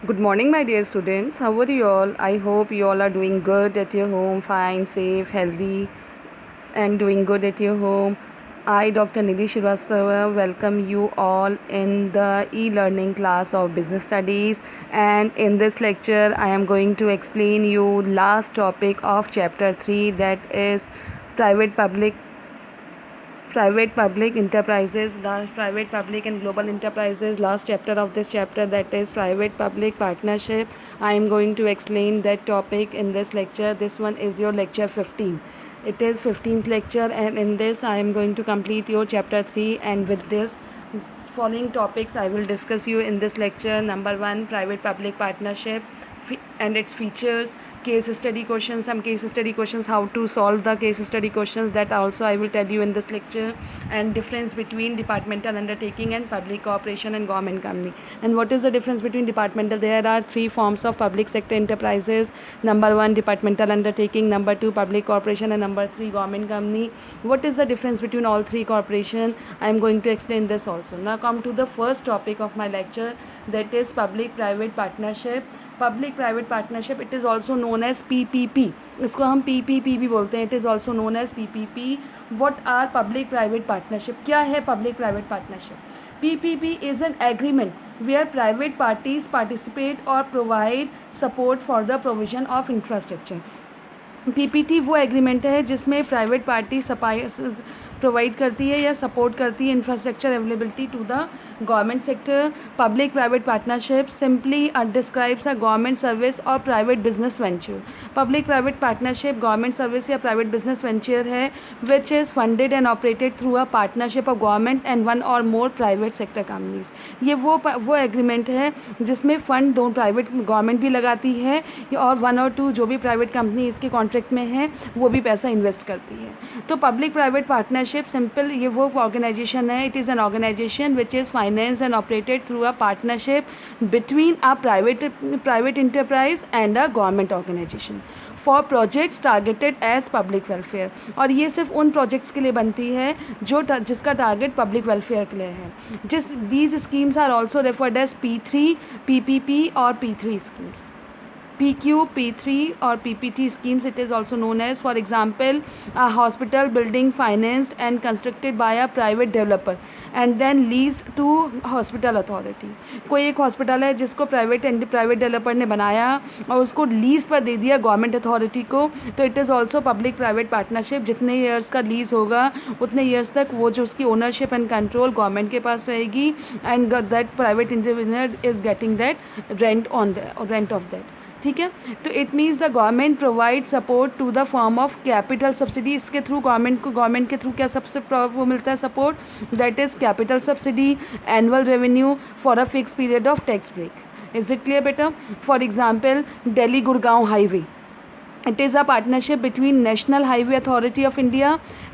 Good morning, my dear students. How are you all? I hope you all are doing good at your home, fine, safe, healthy, and doing good at your home. I, Dr. Nidhi Shrivastava, welcome you all in the e-learning class of business studies. And in this lecture, I am going to explain you last topic of chapter 3, that is private public enterprises, the private public and global enterprises. Last chapter of this chapter, that is private public partnership. I am going to explain that topic in this lecture. This one is your lecture 15. It is 15th lecture, and in this I am going to complete your chapter 3, and with this following topics I will discuss you in this lecture. Number 1, private public partnership and its features, case study questions, some case study questions, how to solve the case study questions, that also I will tell you in this lecture, and difference between departmental undertaking and public corporation and government company. And what is the difference between departmental? There are 3 forms of public sector enterprises. Number 1, departmental undertaking, number 2, public corporation, and number 3, government company. What is the difference between all 3 corporation? I am going to explain this also. Now come to the first topic of my lecture, that is public private partnership. Public private partnership, it is also known as PPP. इसको हम PPP भी बोलते हैं. It is also known as PPP. What are public private partnership? क्या है public private partnership? PPP is an agreement where private parties participate or provide support for the provision of infrastructure. PPT वो agreement है जिसमें private party provide करती है या support करती है infrastructure availability to the government sector. Public private partnership simply describes a government service और private business venture. Public private partnership government service या प्राइवेट बिजनेस वेंचर है which is funded and operated through a partnership of government and one or more private sector companies. ये वो agreement है जिसमें fund दो private government भी लगाती है और 1 और 2 जो भी प्राइवेट कंपनी इसके कॉन्ट्रैक्ट में है वो भी पैसा इन्वेस्ट करती है. तो पब्लिक प्राइवेट पार्टनरशिप सिंपल ये वो ऑर्गेनाइजेशन है. It is an organisation which is finance and operated through a partnership between a private enterprise and a government organisation for projects targeted as public welfare. और ये सिर्फ उन projects के लिए बनती है जिसका टारगेट पब्लिक वेलफेयर के लिए है. These schemes are also referred as P3, PPP और P3 schemes. PQ, P3 or PPT schemes, it is also known as. For example, a hospital building financed and constructed by a private developer and then leased to hospital authority. कोई एक hospital है जिसको private developer ने बनाया और उसको lease पर दे दिया गवर्नमेंट अथॉरिटी को, तो it is also public private partnership. जितने ईयर्स का लीज़ होगा उतने ईयर्स तक वो जो उसकी ओनरशिप एंड कंट्रोल गवर्नमेंट के पास रहेगी, and that private individual is getting that rent of that. ठीक है. तो it means the government provide support to the form of capital subsidy. इसके थ्रू गवर्नमेंट के थ्रू क्या सबसे वो मिलता है support? That is capital subsidy, annual revenue for a fix period of tax break. Is it clear बेटा? For example Delhi Gurgaon highway. It is a partnership between National Highway Authority of India,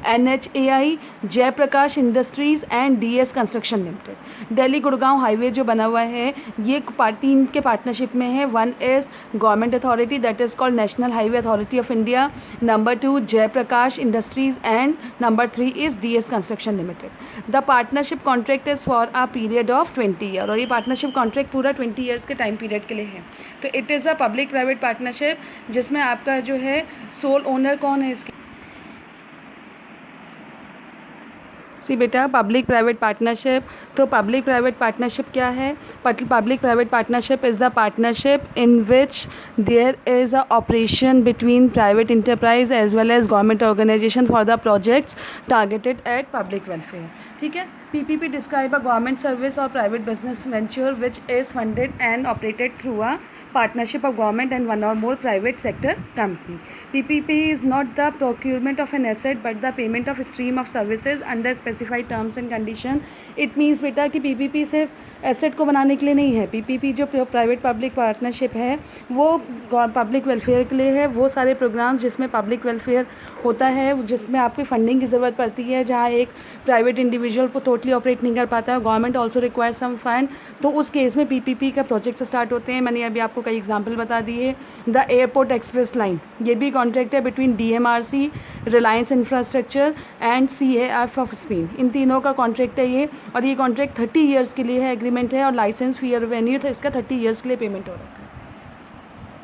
NHAI, Jaiprakash industries and DS construction limited. Delhi Gurgaon highway जो बना हुआ है ये 3 के partnership में है. 1 is government authority, that is called national highway authority of India. Number 2 Jaiprakash industries and number 3 is DS construction limited. The partnership contract is for a period of 20 year, और ये पार्टनरशिप कॉन्ट्रैक्ट पूरा 20 years के time period के लिए है. तो it is a public private partnership जिसमें आपका जो है सोल ओनर कौन है इसके? सी बेटा, पब्लिक प्राइवेट पार्टनरशिप. तो पब्लिक प्राइवेट पार्टनरशिप क्या है? Public private partnership is the partnership in which there is a operation between private enterprise as well as government organisation for the projects targeted at public welfare. ठीक है. PPP describe a government service or private business venture which is funded and operated through a partnership of government and one or more private sector company. PPP is not the procurement of an asset but the payment of a stream of services under specified terms and condition. It means बेटा कि PPP सिर्फ asset को बनाने के लिए नहीं है. PPP जो प्राइवेट पब्लिक पार्टनरशिप है वो पब्लिक वेलफेयर के लिए है. वो सारे प्रोग्राम्स जिसमें पब्लिक वेलफेयर होता है, जिसमें आपकी फंडिंग की ज़रूरत पड़ती है, जहाँ एक प्राइवेट इंडिविजुअल को डायरेक्टली ऑपरेट नहीं कर पाता है, government also require some fund, तो उस केस में पीपीपी का प्रोजेक्ट स्टार्ट होते हैं। मैंने अभी आपको कई एग्जांपल बता दिए। द एयरपोर्ट एक्सप्रेस लाइन, ये भी कॉन्ट्रैक्ट है between DMRC, Reliance infrastructure and CAF of Spain, इन तीनों का कॉन्ट्रैक्ट है ये, और ये कॉन्ट्रैक्ट 30 ईयर्स के लिए है, एग्रीमेंट है, और लाइसेंस फी और रेवेन्यू था इसका 30 ईयर्स के लिए पेमेंट हो रहा है।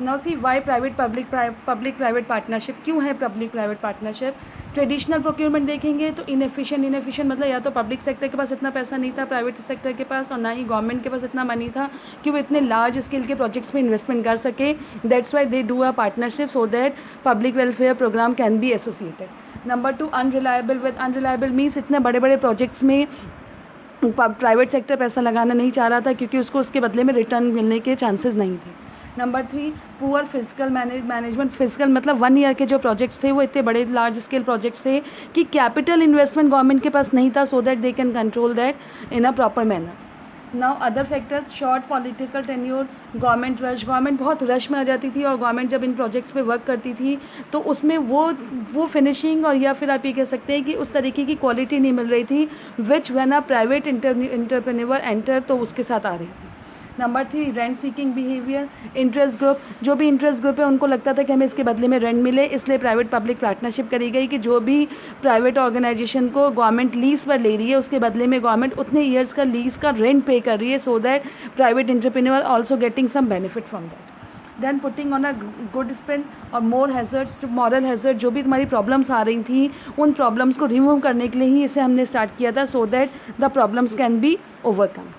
Now see why private public private partnership, क्यों है public private partnership? Traditional procurement देखेंगे तो इनएफिशिएंट मतलब या तो पब्लिक सेक्टर के पास इतना पैसा नहीं था प्राइवेट सेक्टर के पास, और ना ही गवर्नमेंट के पास इतना मनी था कि वो इतने लार्ज स्केल के प्रोजेक्ट्स में इन्वेस्टमेंट कर सके। That's why they do a partnership so that public welfare programme can be associated. Number 2, unreliable means इतने बड़े बड़े प्रोजेक्ट्स में प्राइवेट सेक्टर पैसा लगाना नहीं चाह रहा था क्योंकि उसको उसके बदले में रिटर्न मिलने के चांसेस नहीं थे। Number 3, poor physical management. Physical मतलब 1 ईयर के जो प्रोजेक्ट्स थे वो इतने बड़े लार्ज स्केल प्रोजेक्ट्स थे कि कैपिटल इन्वेस्टमेंट गवर्नमेंट के पास नहीं था, so that they can control that in a proper manner. Now other factors, short political tenure, government rush, government बहुत रश में आ जाती थी, और गवर्नमेंट जब इन प्रोजेक्ट्स पे वर्क करती थी तो उसमें वो फिनिशिंग, और या फिर आप ये कह सकते हैं कि उस तरीके की क्वालिटी नहीं मिल रही थी विच when a private entrepreneur enter तो उसके साथ आ रही थी। Number 3, rent seeking behaviour, interest group, जो भी इंटरेस्ट ग्रुप है उनको लगता था कि हमें इसके बदले में रेंट मिले, इसलिए प्राइवेट पब्लिक पार्टनरशिप करी गई कि जो भी प्राइवेट ऑर्गेनाइजेशन को गवर्नमेंट लीज पर ले रही है उसके बदले में गवर्नमेंट उतने ईयर्स का लीज का रेंट पे कर रही है, so that private entrepreneur also getting some benefit from that. Then putting on a good spin और मोर हैजर्ड्स, मॉरल हैजर्ड, जो भी तुम्हारी प्रॉब्लम्स आ रही थी उन प्रॉब्लम्स को रिमूव करने के लिए ही इसे हमने स्टार्ट किया था, so that the problems can be overcome.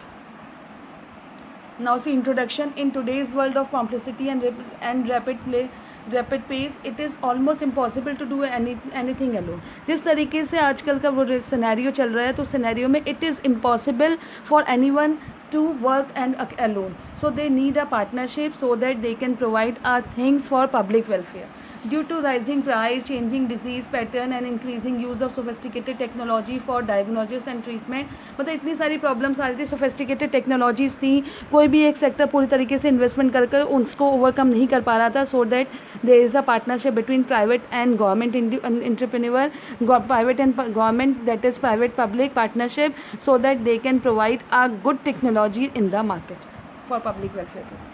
Now see introduction. In today's world of complexity and rapid pace, it is almost impossible to do anything alone. जिस तरीके से आजकल का वो सिनेरियो चल रहा है तो सिनेरियो में it is impossible for anyone to work and alone. So they need a partnership so that they can provide things for public welfare. Due to rising price, changing disease pattern and increasing use of sophisticated technology for diagnosis and treatment, मतलब इतनी सारी problems आ रही थी, sophisticated technologies थी, कोई भी एक sector पूरी तरीके से इन्वेस्टमेंट कर उसको ओवरकम नहीं कर पा रहा था, so that there is a partnership between private and government entrepreneur, private and government, that is private public partnership, so that they can provide a good technology in the market for public welfare.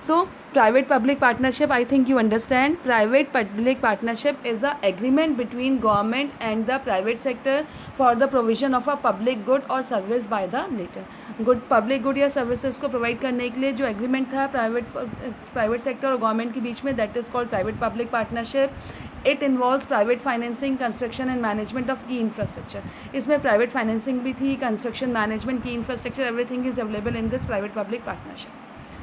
So private public partnership, I think you understand. Private public partnership is a agreement between government and the private sector for the provision of a public good or service by the latter. Good public good या services को provide करने के लिए जो agreement था private sector और government के बीच में, that is called private public partnership. It involves private financing, construction and management of की इंफ्रास्ट्रक्चर। इसमें प्राइवेट फाइनेंसिंग भी थी, कंस्ट्रक्शन, मैनेजमेंट, की infrastructure, everything is available in this private public partnership.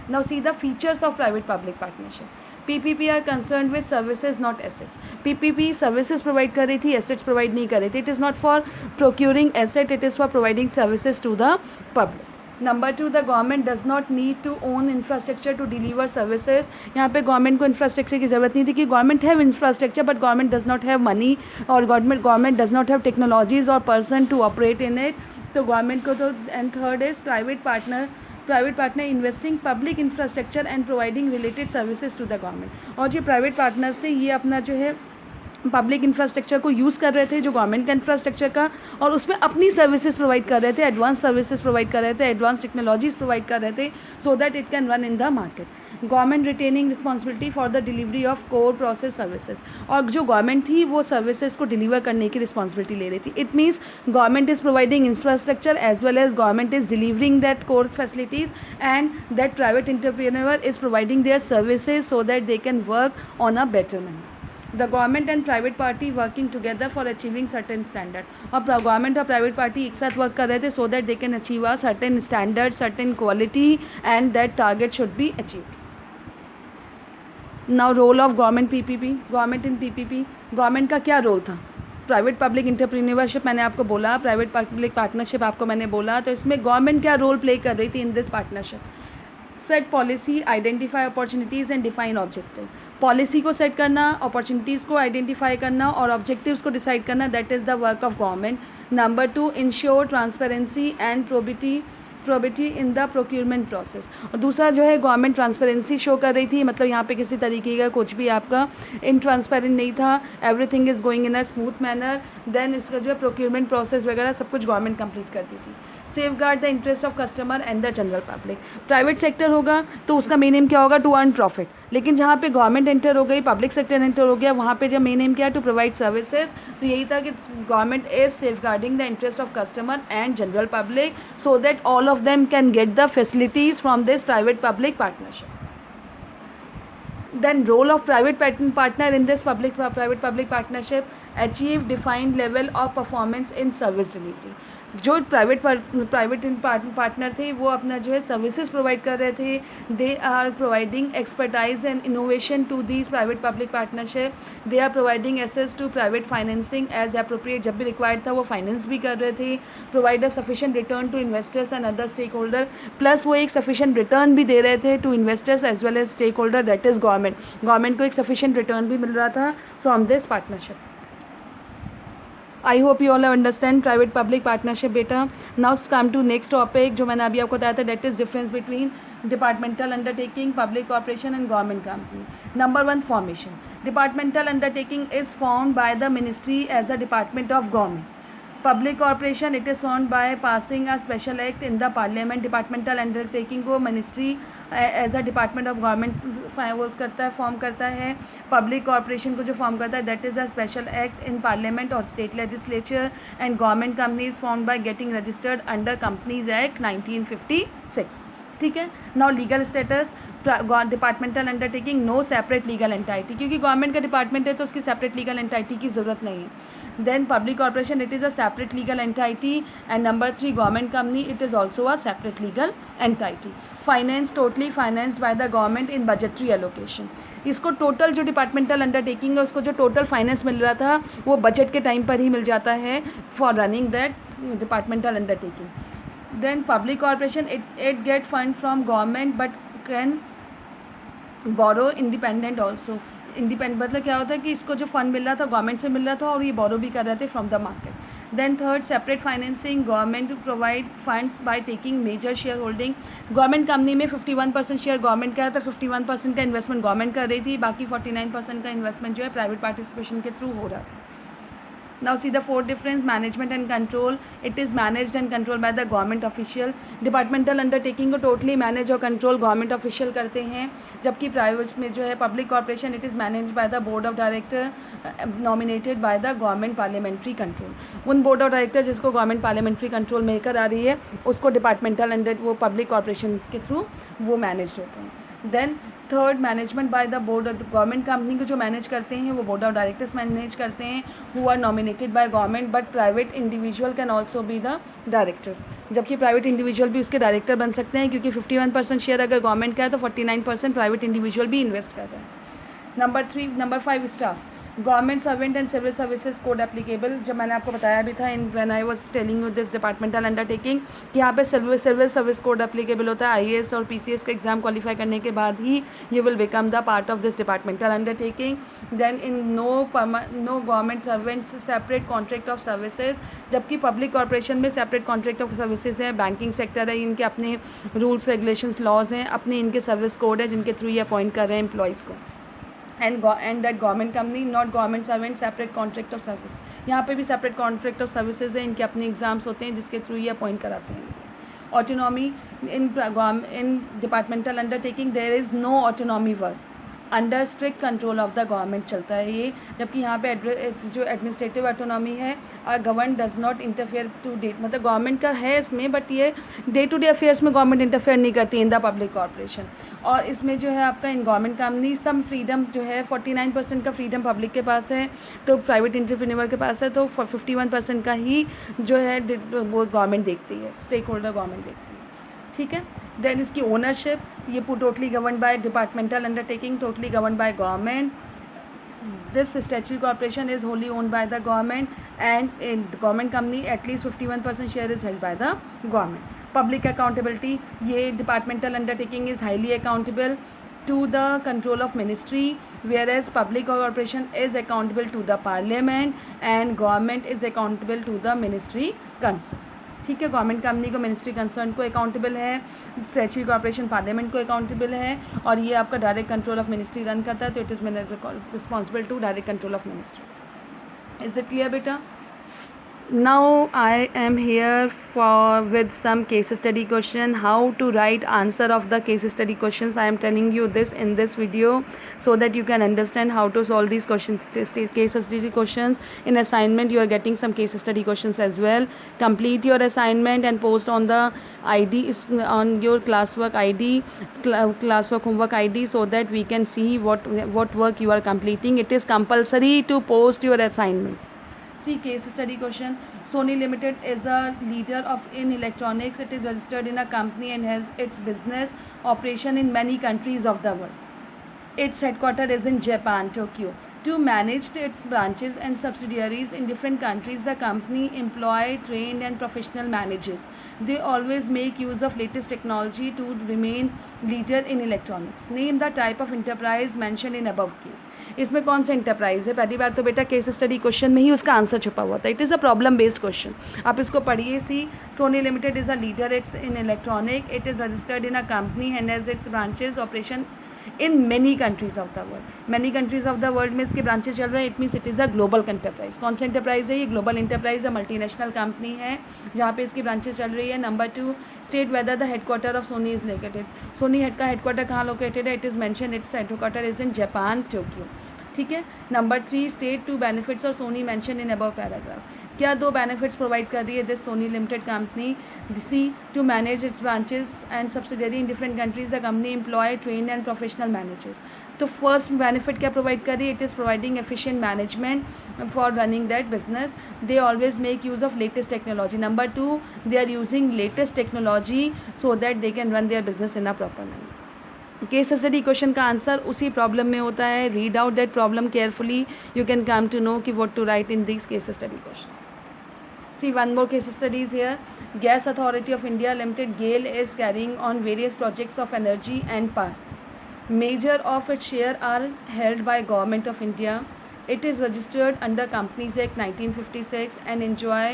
Now see the features of private-public partnership. PPP are concerned with services, not assets. PPP services provide कर रही थी, assets provide नहीं कर रही थी. It is not for procuring asset, it is for providing services to the public. Number 2, the government does not need to own infrastructure to deliver services. यहाँ पे government को इंफ्रास्ट्रक्चर की ज़रूरत नहीं थी कि government have infrastructure but government does not have money, और government does not have technologies और person to operate in it, तो गवर्नमेंट को तो। And third is private partner investing public infrastructure and providing related services to the government. और जो private partners थे ये अपना जो है पब्लिक इंफ्रास्ट्रक्चर को यूज़ कर रहे थे, जो गवर्नमेंट का इंफ्रास्ट्रक्चर का, और उसमें अपनी सर्विसेज प्रोवाइड कर रहे थे, एडवांस सर्विसेज प्रोवाइड कर रहे थे, एडवांस टेक्नोलॉजीज प्रोवाइड कर रहे थे, so that it can run in the market. Government retaining responsibility for the delivery of core process services, और जो गवर्नमेंट थी वो सर्विसेज को डिलीवर करने की रिस्पॉन्सिबिलिटी ले रही थी। It means government is providing infrastructure as well as government is delivering that core facilities, and that private entrepreneur is providing their services so that they can work on a better manner. The government and private party working together for achieving certain standard, और government और private party एक साथ work कर रहे थे so that they can achieve a certain standard, certain quality, and that target should be achieved. Now role of government PPP, government in PPP, government का क्या role था? प्राइवेट पब्लिक इंटरप्रेन्योरशिप मैंने आपको बोला, प्राइवेट पब्लिक पार्टनरशिप आपको मैंने बोला, तो इसमें गवर्नमेंट क्या रोल प्ले कर रही थी in this partnership? Set policy, identify opportunities and define objective. Policy को सेट करना, अपॉर्चुनिटीज़ को आइडेंटिफाई करना और ऑब्जेक्टिव्स को डिसाइड करना, that is the work of government. Number 2, ensure transparency and probity probity in the procurement process, और दूसरा जो है गवर्नमेंट ट्रांसपेरेंसी शो कर रही थी, मतलब यहाँ पे किसी तरीके का कुछ भी आपका इनट्रांसपेरेंट नहीं था, everything is going in a smooth manner. Then इसका जो है प्रोक्यूरमेंट प्रोसेस वगैरह सब कुछ गवर्नमेंट कंप्लीट करती थी। Safe guard the interest of customer and the general public, private sector होगा तो उसका मेन एम क्या होगा, टू अर्न प्रॉफिट, लेकिन जहाँ पे गवर्नमेंट एंटर हो गई, पब्लिक सेक्टर एंटर हो गया, वहाँ पे जब मेन एम क्या है, टू प्रोवाइड सर्विसेज, तो यही था कि government is safeguarding the interest of customer and general public so that all of them can get the facilities from this private public partnership. Then role of private partner in this private public partnership, achieve defined level of performance in service delivery। जो private partner थे वो अपना जो है services provide कर रहे थे, they are providing expertise and innovation to these private public partnership, they are providing access to private financing as appropriate, जब भी रिक्वायर्ड था वो फाइनेंस भी कर रहे थे, provide a sufficient return to investors and other stakeholder, plus वो एक सफिशिएंट रिटर्न भी दे रहे थे to investors as well as stakeholder, that is government को एक सफिशिएंट रिटर्न भी मिल रहा था from this partnership. I hope you all understand private public partnership बेटा। Now come to next topic जो मैंने अभी आपको बताया था, that is difference between departmental undertaking, public corporation and government company. Number 1, formation. Departmental undertaking is formed by the ministry as a department of government. Public corporation it is formed by passing a special act in the parliament. Departmental undertaking को ministry as a department of government वो करता है, form करता है। Public corporation को जो form करता है that is a special act in parliament और state legislature. And government company is formed by getting registered under companies act 1956। ठीक है। Now legal status, departmental undertaking no separate legal entity, क्योंकि government का department है तो उसकी separate legal entity की ज़रूरत नहीं है। Then public corporation it is a separate legal entity, and number 3 government company it is also a separate legal entity. Finance totally financed by the government in budgetary allocation। इसको total जो departmental undertaking है उसको जो total finance मिल रहा था वो budget के time पर ही मिल जाता है for running that departmental undertaking. Then public corporation it get fund from government but can borrow independent also. Independent मतलब क्या होता है कि इसको जो फंड मिल रहा था गवर्नमेंट से मिल रहा था और ये बोरो भी कर रहे थे from the market. Then third, separate financing, government to provide funds by taking major share holding. Government company में 51% शेयर गवर्नमेंट का है तो 51% का इन्वेस्टमेंट गवर्नमेंट कर रही थी, बाकी 49% का इन्वेस्टमेंट जो है प्राइवेट पार्टिसिपेशन के थ्रू हो रहा था। Now see the fourth difference, management and control. It is managed and controlled by the government official। Departmental undertaking को टोटली मैनेज और कंट्रोल गवर्नमेंट ऑफिशियल करते हैं, जबकि प्राइवेट में जो है public corporation it is manage by the board of director nominated by the government parliamentary control. उन board of director जिसको गवर्नमेंट पार्लियामेंट्री कंट्रोल मिलकर आ रही है उसको डिपार्टमेंटल अंडर वो पब्लिक कॉर्पोरेशन के थ्रू वो मैनेज होते हैं। Then third, management by the board of government company को जो मैनेज करते हैं वो बोर्ड ऑफ डायरेक्टर्स मैनेज करते हैं who are nominated by government, but private individual can also be the directors, जबकि प्राइवेट इंडिविजुअल भी उसके डायरेक्टर बन सकते हैं क्योंकि 51% शेयर अगर गवर्नमेंट का है तो 49% प्राइवेट इंडिविजुअल भी इन्वेस्ट कर रहे हैं। Number 5, staff, government servant and civil services code applicable. जब मैंने आपको बताया भी था in when I was telling you this departmental undertaking कि यहाँ पे सिविल सर्विस कोड एप्लीकेबल होता है। IAS और PCS का एग्जाम क्वालिफाई करने के बाद ही you will become the part of this departmental undertaking. Then in no government servants separate contract of services, जबकि पब्लिक कॉर्पोरेशन में सेपरेट कॉन्ट्रैक्ट ऑफ सर्विसेज है। बैंकिंग सेक्टर है, इनके अपने रूल्स रेगुलेशंस लॉज हैं, अपने इनके सर्विस कोड है जिनके थ्रू ये अपॉइंट कर रहे हैं एम्प्लॉयज़ को। And that government company not government servant separate contract of service, यहाँ पे भी सेपरेट कॉन्ट्रैक्ट ऑफ सर्विसेज है, इनके अपने एग्जाम्स होते हैं जिसके थ्रू ये अपॉइंट कराते हैं। Autonomy in departmental undertaking there is no autonomy work, under strict control of the government चलता है ये, जबकि यहाँ पे जो एडमिनिस्ट्रेटिव ऑटोनॉमी है government does not interfere today, मतलब गवर्नमेंट का है इसमें बट ये डे टू डे अफेयर्स में गवर्नमेंट इंटरफेयर नहीं करती इन द पब्लिक कॉर्पोरेशन। और इसमें जो है आपका in government company some freedom जो है 49% का फ्रीडम पब्लिक के पास है तो प्राइवेट एंटरप्रेन्योर के पास है, तो 51% का ही जो है वो गवर्नमेंट देखती है, स्टेक होल्डर गवर्नमेंट देखती है। ठीक है। देन इसकी ओनरशिप, ये totally govern by departmental undertaking, totally govern by government. This statutory corporation is wholly owned by the government and in government company at least 51% share is held by the government. Public accountability, ये departmental undertaking is highly accountable to the control of ministry, whereas public corporation is accountable to the parliament and government is accountable to the ministry concerned। ठीक है। Government company को, ministry concern को accountable है, statutory corporation parliament को accountable है, और ये आपका direct control of ministry run करता है, तो it is responsible to direct control of ministry. Is it clear बेटा? Now I am here with some case study question, how to write answer of the case study questions. I am telling you this in this video so that you can understand how to solve these questions, case study questions. In assignment you are getting some case study questions as well. Complete your assignment and post on the ID, on your classwork ID, classwork homework ID, so that we can see what work you are completing. It is compulsory to post your assignments. See case study question. Sony Limited is a leader in electronics. It is registered in a company and has its business operation in many countries of the world. Its headquarters is in Japan, Tokyo. To manage its branches and subsidiaries in different countries, the company employ trained and professional managers. They always make use of latest technology to remain leader in electronics. Name the type of enterprise mentioned in above case. इसमें कौन सा enterprise है? पहली बार तो बेटा case study question में ही उसका answer छुपा हुआ था. It is a problem based question. आप इसको पढ़िए. See Sony limited is a leader it's in electronic. It is registered in a company and has its branches operation in many countries of the world. Many countries of the world में इसके branches चल रहे हैं. It means it is a global enterprise. कौन सा enterprise है ये? Global enterprise है, मल्टीनेशनल कंपनी है जहाँ पे इसकी ब्रांचेज चल रही है. Number 2, state whether the headquarter of Sony is located. Sony का हेडक्वार्टर कहाँ लोकेटेड है? It is mention its headquarter is in Japan, Tokyo. ठीक है. नंबर 3, स्टेट 2 बेनिफिट्स और Sony mention in above paragraph. क्या 2 बेनिफिट्स प्रोवाइड कर रही है this Sony limited company? C to manage its branches and subsidiary in different countries the company employ train and professional managers. तो first benefit क्या provide कर रही है? It is providing efficient management for running that business. They always make use of latest technology. Number 2, they are using latest technology so that they can run their business in a proper manner. Case study question का answer उसी problem में होता है. Read out that problem carefully. You can come to know कि what to write in this case study question. See one more case study is here. Gas Authority of India Limited (GAIL) is carrying on various projects of energy and power. Major of its share are held by Government of India. It is registered under Companies Act 1956 and enjoy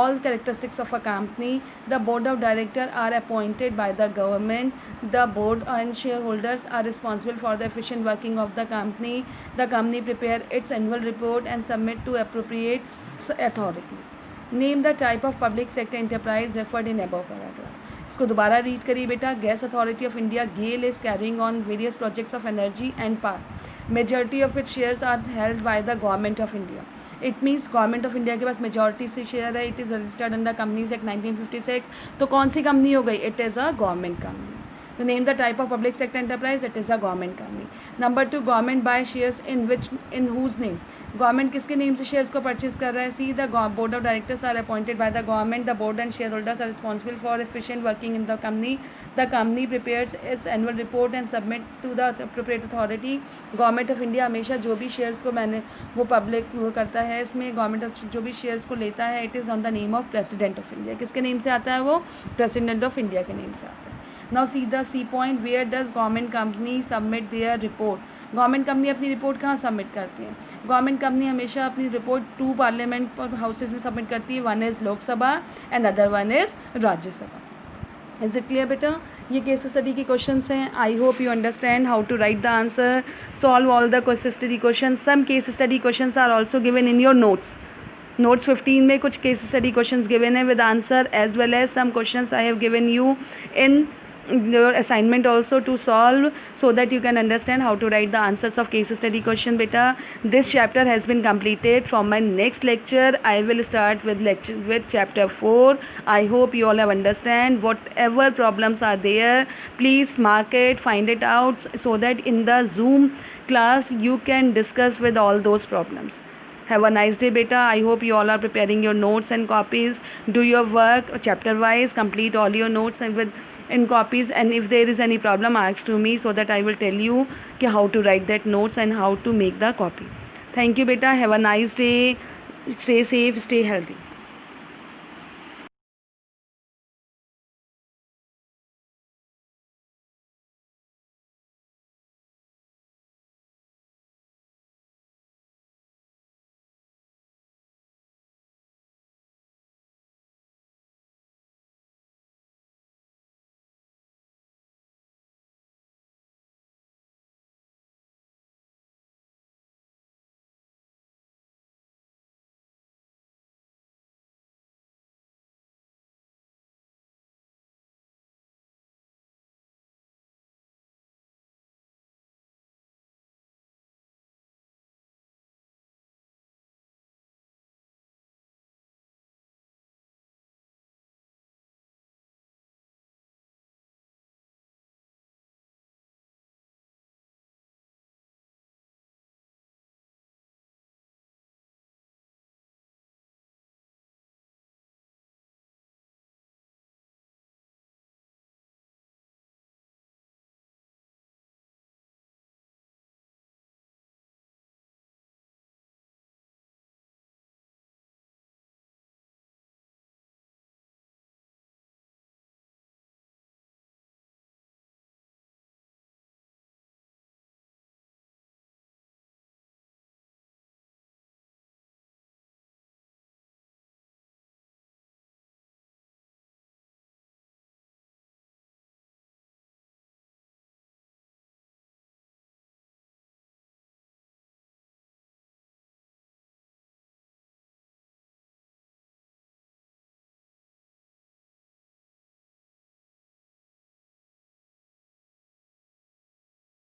all characteristics of a company. The board of directors are appointed by the government. The board and shareholders are responsible for the efficient working of the company. The company prepare its annual report and submit to appropriate authorities. Name the type of public sector enterprise referred in above paragraph. इसको दोबारा read करिए बेटा. Gas authority of India GAIL is carrying on various projects of energy and power. Majority of its shares are held by the government of India. It means government of India के पास majority से share है. It is registered under companies act 1956. तो कौन सी company हो गई? It is a government company. So name the type of public sector enterprise. It is a government company. Number 2, government buy shares in whose name. Government किसके name से shares को purchase कर रहा है? See the board of directors are appointed by the government. The board and shareholders are responsible for efficient working in the company. The company prepares its annual report and submit to the appropriate authority. Government of India हमेशा जो भी shares को वो public वो करता है. इसमें government जो भी शेयर्स को लेता है it is on the name of president of India. किसके नेम से आता है वो? प्रेसिडेंट ऑफ इंडिया के नेम से आता है. Now see the C point. Where does government company submit there report. Government company अपनी रिपोर्ट कहाँ सबमिट करती है? गवर्नमेंट कंपनी हमेशा अपनी रिपोर्ट 2 पार्लियामेंट हाउसेज में सबमिट करती है. One is Lok Sabha and other one is Rajya Sabha. Is it clear बेटा? ये केस स्टडी के क्वेश्चंस हैं. I hope you understand how to write the answer. Solve all the case study question. Some case study questions are also given in your notes. Notes 15 में कुछ case study questions given है with answer, as well as some questions I have given you in your assignment also to solve, so that you can understand how to write the answers of case study question. Beta, this chapter has been completed. From my next lecture I will start with chapter 4. I hope you all have understand. Whatever problems are there, please mark it, find it out, so that in the Zoom class you can discuss with all those problems. Have a nice day beta. I hope you all are preparing your notes and copies. Do your work chapter wise, complete all your notes and in copies, and if there is any problem ask to me, so that I will tell you how to write that notes and how to make the copy. Thank you beta. Have a nice day. Stay safe, stay healthy.